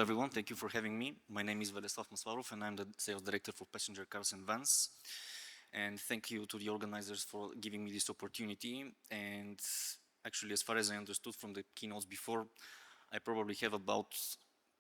everyone, thank you for having me. My name is Veleslav Maslarov and I'm the sales director for passenger cars and vans. And thank you to the organizers for giving me this opportunity. And actually, as far as I understood from the keynotes before, I probably have about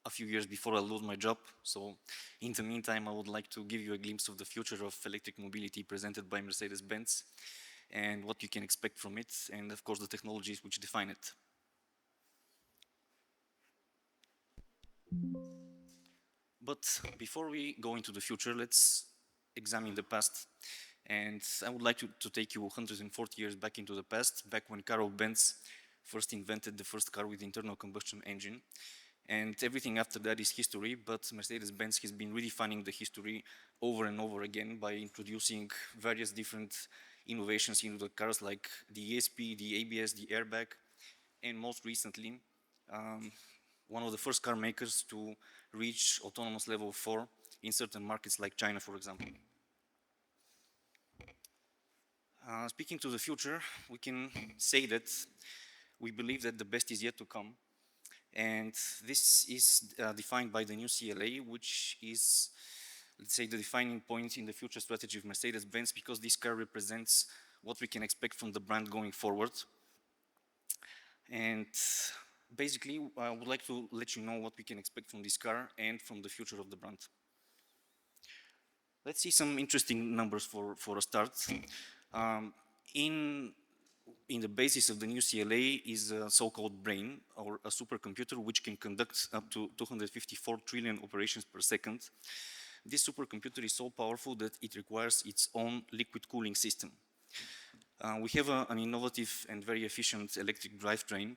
a few years before I lose my job. So in the meantime, I would like to give you a glimpse of the future of electric mobility presented by Mercedes-Benz and what you can expect from it, and of course the technologies which define it. But before we go into the future, let's examine the past. And I would like to take you 140 years back into the past, back when Karl Benz first invented the first car with internal combustion engine. And everything after that is history, but Mercedes-Benz has been redefining the history over and over again by introducing various different innovations into the cars like the ESP, the ABS, the airbag, and most recently, one of the first car makers to reach autonomous level 4 in certain markets like China, for example. Speaking to the future, we can say that we believe that the best is yet to come. And this is defined by the new CLA, which is, let's say, the defining point in the future strategy of Mercedes-Benz, because this car represents what we can expect from the brand going forward. And basically, I would like to let you know what we can expect from this car and from the future of the brand. Let's see some interesting numbers for a start. In the basis of the new CLA is a so-called brain, or a supercomputer, which can conduct up to 254 trillion operations per second. This supercomputer is so powerful that it requires its own liquid cooling system. We have an innovative and very efficient electric drivetrain,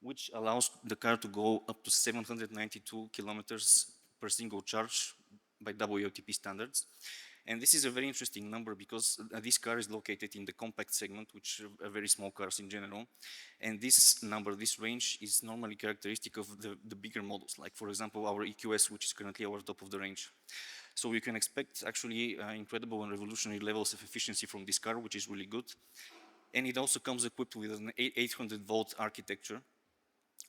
which allows the car to go up to 792 kilometers per single charge by WLTP standards. And this is a very interesting number because this car is located in the compact segment, which are very small cars in general. And this number, this range, is normally characteristic of the bigger models, like for example our EQS, which is currently our top of the range. So you can expect actually incredible and revolutionary levels of efficiency from this car, which is really good. And it also comes equipped with an 800-volt architecture,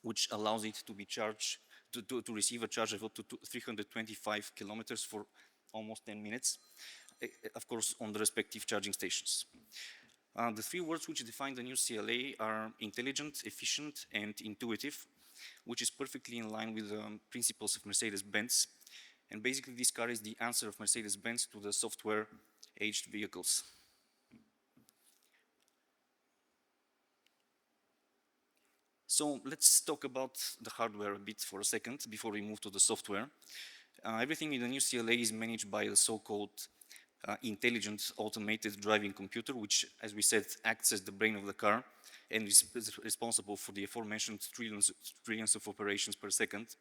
which allows it to be charged, to receive a charge of up to 325 kilometers for almost 10 minutes, of course, on the respective charging stations. The three words which define the new CLA are intelligent, efficient, and intuitive, which is perfectly in line with the principles of Mercedes-Benz. And basically, this car is the answer of Mercedes-Benz to the software-aged vehicles. So let's talk about the hardware a bit for a second before we move to the software. Everything in the new CLA is managed by the so-called intelligent automated driving computer, which, as we said, acts as the brain of the car and is responsible for the aforementioned trillions of operations per second.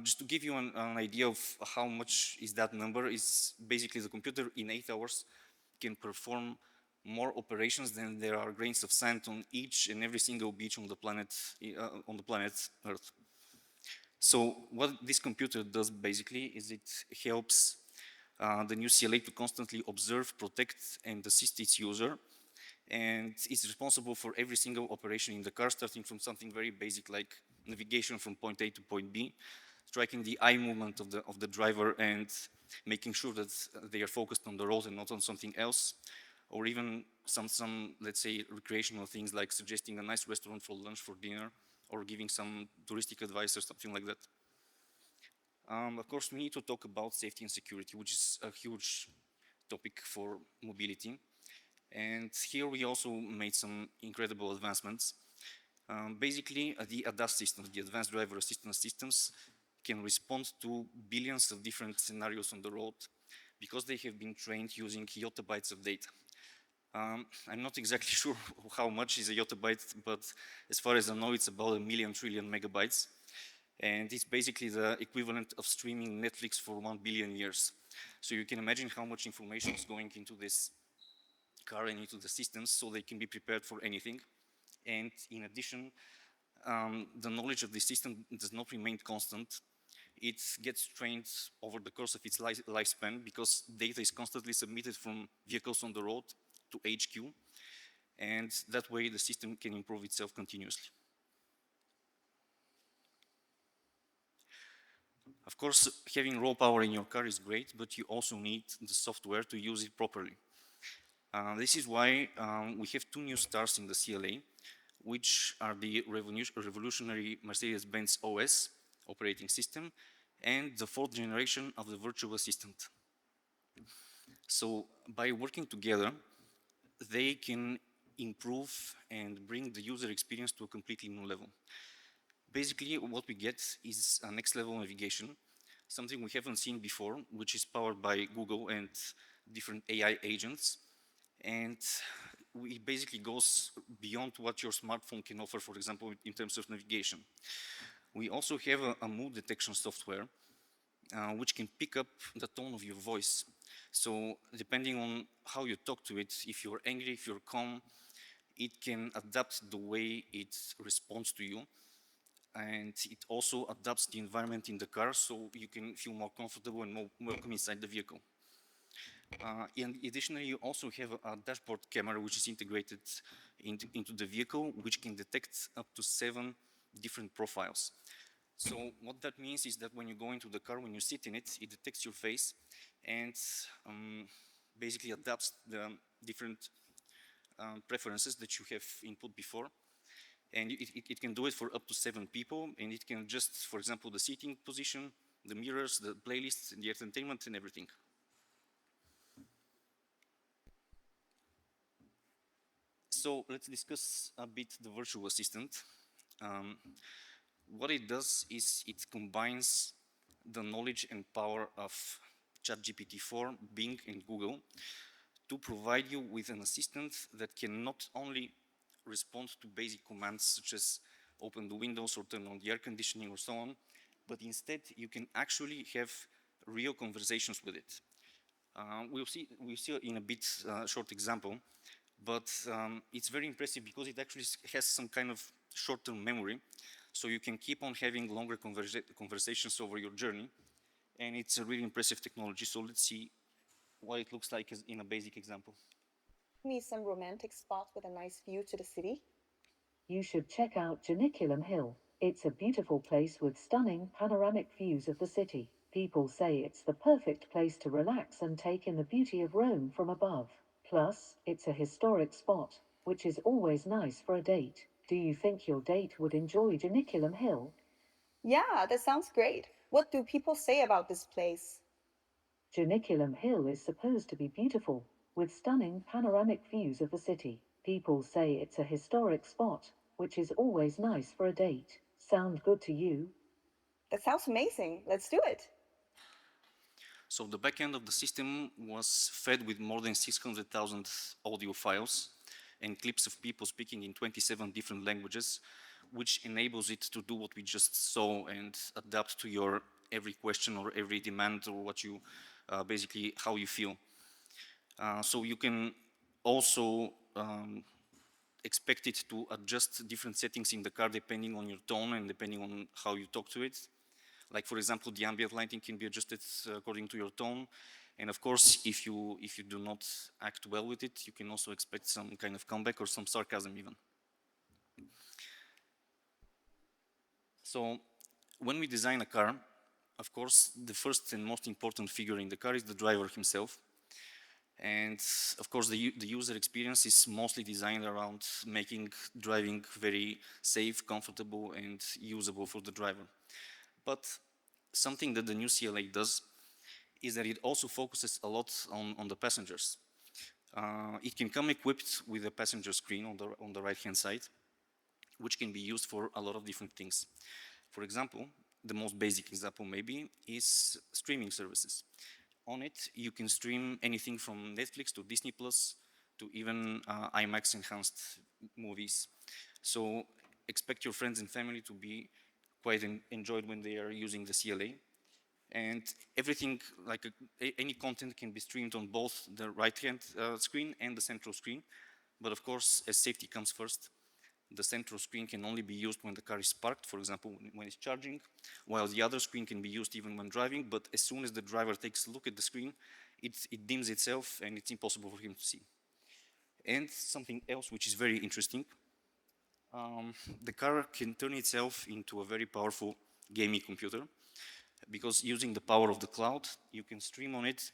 Just to give you an idea of how much is that number, is basically the computer in 8 hours can perform more operations than there are grains of sand on each and every single beach on the planet Earth. So what this computer does basically is it helps the new CLA to constantly observe, protect, and assist its user. And it's responsible for every single operation in the car, starting from something very basic like navigation from point A to point B, tracking the eye movement of the driver and making sure that they are focused on the road and not on something else, or even some let's say, recreational things like suggesting a nice restaurant for lunch, for dinner, or giving some touristic advice or something like that. Of course, we need to talk about safety and security, which is a huge topic for mobility. And here we also made some incredible advancements. Basically, the ADAS systems, the advanced driver assistance systems, can respond to billions of different scenarios on the road because they have been trained using yottabytes of data. I'm not exactly sure how much is a yottabyte, but as far as I know, it's about 1,000,000 trillion megabytes. And it's basically the equivalent of streaming Netflix for 1 billion years. So you can imagine how much information is going into this car and into the systems so they can be prepared for anything. And in addition, the knowledge of the system does not remain constant. It gets trained over the course of its lifespan because data is constantly submitted from vehicles on the road to HQ, and that way the system can improve itself continuously. Of course, having raw power in your car is great, but you also need the software to use it properly. This is why we have two new stars in the CLA, which are the revolutionary Mercedes-Benz OS operating system and the fourth generation of the virtual assistant. So by working together, they can improve and bring the user experience to a completely new level. Basically, what we get is a next level navigation, something we haven't seen before, which is powered by Google and different AI agents. And it basically goes beyond what your smartphone can offer, for example, in terms of navigation. We also have a mood detection software, which can pick up the tone of your voice. So depending on how you talk to it, if you're angry, if you're calm, it can adapt the way it responds to you. And it also adapts the environment in the car so you can feel more comfortable and more welcome inside the vehicle. And additionally, you also have a dashboard camera which is integrated into the vehicle, which can detect up to 7 different profiles. So what that means is that when you go into the car, when you sit in it, it detects your face and basically adapts the different preferences that you have input before. And it can do it for up to 7 people, and it can adjust, for example, the seating position, the mirrors, the playlists, the entertainment, and everything. So let's discuss a bit the virtual assistant. What it does is it combines the knowledge and power of ChatGPT-4, Bing, and Google to provide you with an assistant that can not only respond to basic commands such as open the windows or turn on the air conditioning or so on, but instead you can actually have real conversations with it. We'll see in a bit short example, but it's very impressive because it actually has some kind of short-term memory, so you can keep on having longer conversations over your journey, and it's a really impressive technology. So let's see what it looks like in a basic example. Me some romantic spot with a nice view to the city. You should check out Janiculum Hill. It's a beautiful place with stunning panoramic views of the city. People say it's the perfect place to relax and take in the beauty of Rome from above. Plus, it's a historic spot, which is always nice for a date. Do you think your date would enjoy Janiculum Hill? Yeah, that sounds great. What do people say about this place? Janiculum Hill is supposed to be beautiful, with stunning panoramic views of the city. People say it's a historic spot, which is always nice for a date. Sound good to you? That sounds amazing. Let's do it. So the backend of the system was fed with more than 600,000 audio files and clips of people speaking in 27 different languages, which enables it to do what we just saw and adapt to your every question or every demand or what you, basically how you feel. So you can also expect it to adjust different settings in the car depending on your tone and depending on how you talk to it. Like, for example, the ambient lighting can be adjusted according to your tone. And of course, if you do not act well with it, you can also expect some kind of comeback or some sarcasm even. So when we design a car, of course, the first and most important figure in the car is the driver himself. And of course, the user experience is mostly designed around making driving very safe, comfortable, and usable for the driver. But something that the new CLA does is that it also focuses a lot on the passengers. It can come equipped with a passenger screen on the right-hand side, which can be used for a lot of different things. For example, the most basic example maybe is streaming services. On it, you can stream anything from Netflix to Disney Plus to even IMAX enhanced movies. So expect your friends and family to be quite enjoyed when they are using the CLA. And everything, like any content can be streamed on both the right-hand screen and the central screen. But of course, as safety comes first, the central screen can only be used when the car is parked, for example, when it's charging, while the other screen can be used even when driving, but as soon as the driver takes a look at the screen, it dims itself and it's impossible for him to see. And something else which is very interesting, the car can turn itself into a very powerful gaming computer. because using the power of the cloud, you can stream on it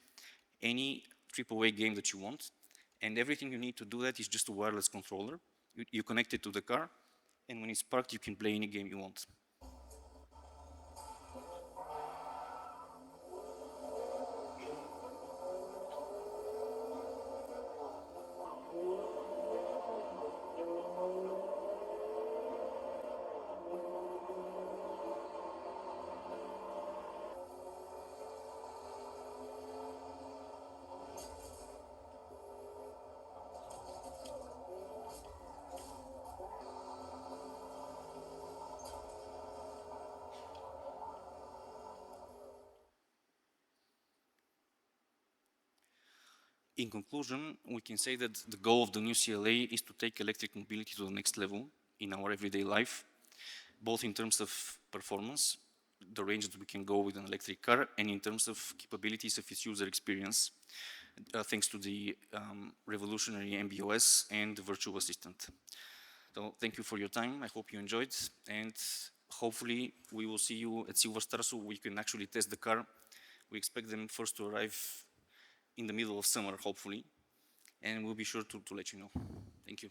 any AAA game that you want, and everything you need to do that is just a wireless controller. You connect it to the car, and when it's parked, you can play any game you want. In conclusion, we can say that the goal of the new CLA is to take electric mobility to the next level in our everyday life, both in terms of performance, the range that we can go with an electric car, and in terms of capabilities of its user experience, thanks to the revolutionary MBOS and the virtual assistant. So thank you for your time. I hope you enjoyed, and hopefully we will see you at Silvър Стар so we can actually test the car. We expect them first to arrive in the middle of summer, hopefully, and we'll be sure to let you know. Thank you.